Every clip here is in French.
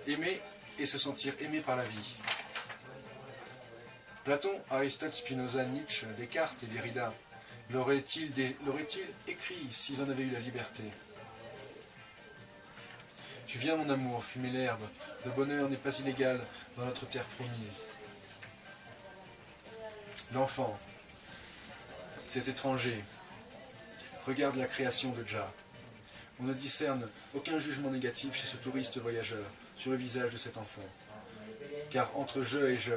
Aimer et se sentir aimé par la vie. Platon, Aristote, Spinoza, Nietzsche, Descartes et Derrida l'auraient-ils écrit s'ils en avaient eu la liberté? Tu viens, mon amour, fumer l'herbe, le bonheur n'est pas illégal dans notre terre promise. L'enfant, cet étranger, regarde la création de Jah. On ne discerne aucun jugement négatif chez ce touriste voyageur sur le visage de cet enfant. Car entre je et je,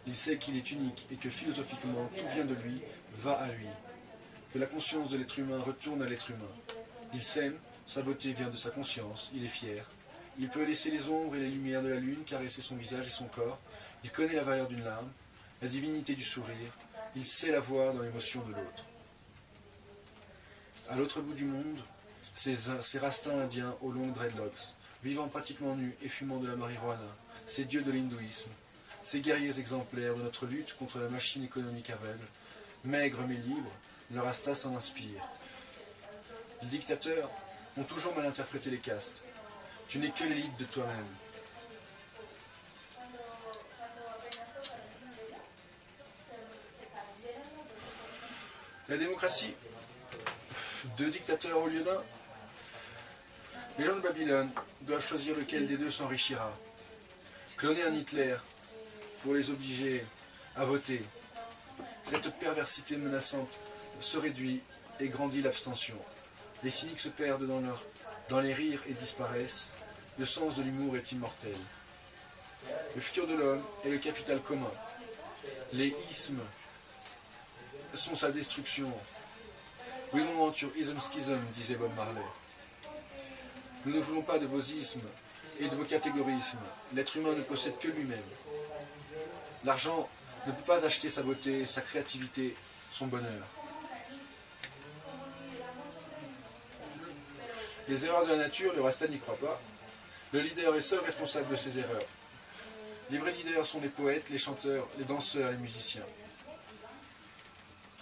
il sait qu'il est unique et que philosophiquement tout vient de lui, va à lui. Que la conscience de l'être humain retourne à l'être humain. Il s'aime, sa beauté vient de sa conscience, il est fier. Il peut laisser les ombres et les lumières de la lune caresser son visage et son corps. Il connaît la valeur d'une larme, la divinité du sourire. Il sait la voir dans l'émotion de l'autre. À l'autre bout du monde, ces rastas indiens aux longues dreadlocks, vivant pratiquement nus et fumant de la marijuana, ces dieux de l'hindouisme, ces guerriers exemplaires de notre lutte contre la machine économique aveugle, maigres mais libres, le rasta s'en inspire. Les dictateurs ont toujours mal interprété les castes. Tu n'es que l'élite de toi-même. La démocratie, deux dictateurs au lieu d'un. Les gens de Babylone doivent choisir lequel des deux s'enrichira. Cloner un Hitler pour les obliger à voter. Cette perversité menaçante se réduit et grandit l'abstention. Les cyniques se perdent dans les rires et disparaissent. Le sens de l'humour est immortel. Le futur de l'homme est le capital commun. Les ismes sont sa destruction. We don't want your ism schism, disait Bob Marley. Nous ne voulons pas de vos ismes et de vos catégorismes. L'être humain ne possède que lui-même. L'argent ne peut pas acheter sa beauté, sa créativité, son bonheur. Les erreurs de la nature, le Rasta n'y croit pas. Le leader est seul responsable de ses erreurs. Les vrais leaders sont les poètes, les chanteurs, les danseurs, les musiciens.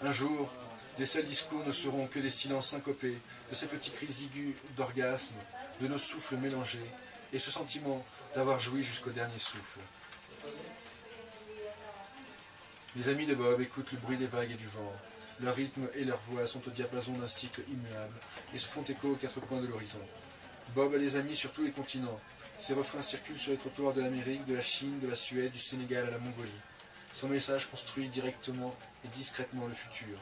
Un jour, les seuls discours ne seront que des silences syncopés, de ces petits cris aigus d'orgasme, de nos souffles mélangés, et ce sentiment d'avoir joui jusqu'au dernier souffle. Les amis de Bob écoutent le bruit des vagues et du vent. Leur rythme et leur voix sont au diapason d'un cycle immuable et se font écho aux quatre coins de l'horizon. Bob a des amis sur tous les continents. Ses refrains circulent sur les trottoirs de l'Amérique, de la Chine, de la Suède, du Sénégal à la Mongolie. Son message construit directement et discrètement le futur.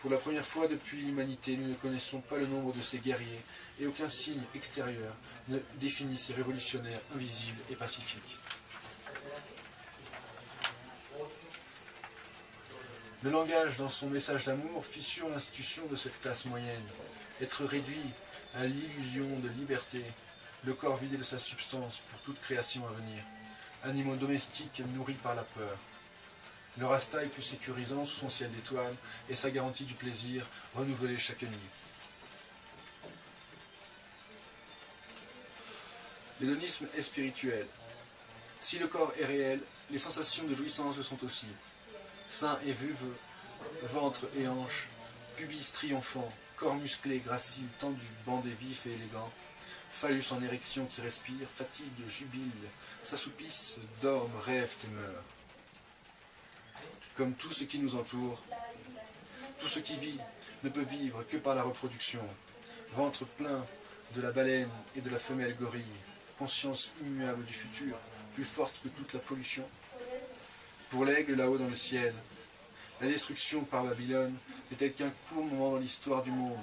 Pour la première fois depuis l'humanité, nous ne connaissons pas le nombre de ces guerriers et aucun signe extérieur ne définit ces révolutionnaires invisibles et pacifiques. Le langage, dans son message d'amour, fissure l'institution de cette classe moyenne. Être réduit à l'illusion de liberté, le corps vidé de sa substance pour toute création à venir. Animaux domestiques nourris par la peur. Le rasta est plus sécurisant sous son ciel d'étoiles et sa garantie du plaisir renouvelée chaque nuit. L'hédonisme est spirituel. Si le corps est réel, les sensations de jouissance le sont aussi. Sein et vulve, ventre et hanches, pubis triomphant, corps musclé, gracile, tendu, bandé, vif et élégant, phallus en érection qui respire, fatigue, jubile, s'assoupissent, dorment, rêvent et meurent. Comme tout ce qui nous entoure, tout ce qui vit ne peut vivre que par la reproduction. Ventre plein de la baleine et de la femelle gorille, conscience immuable du futur, plus forte que toute la pollution. Pour l'aigle là-haut dans le ciel, la destruction par Babylone n'était qu'un court moment dans l'histoire du monde.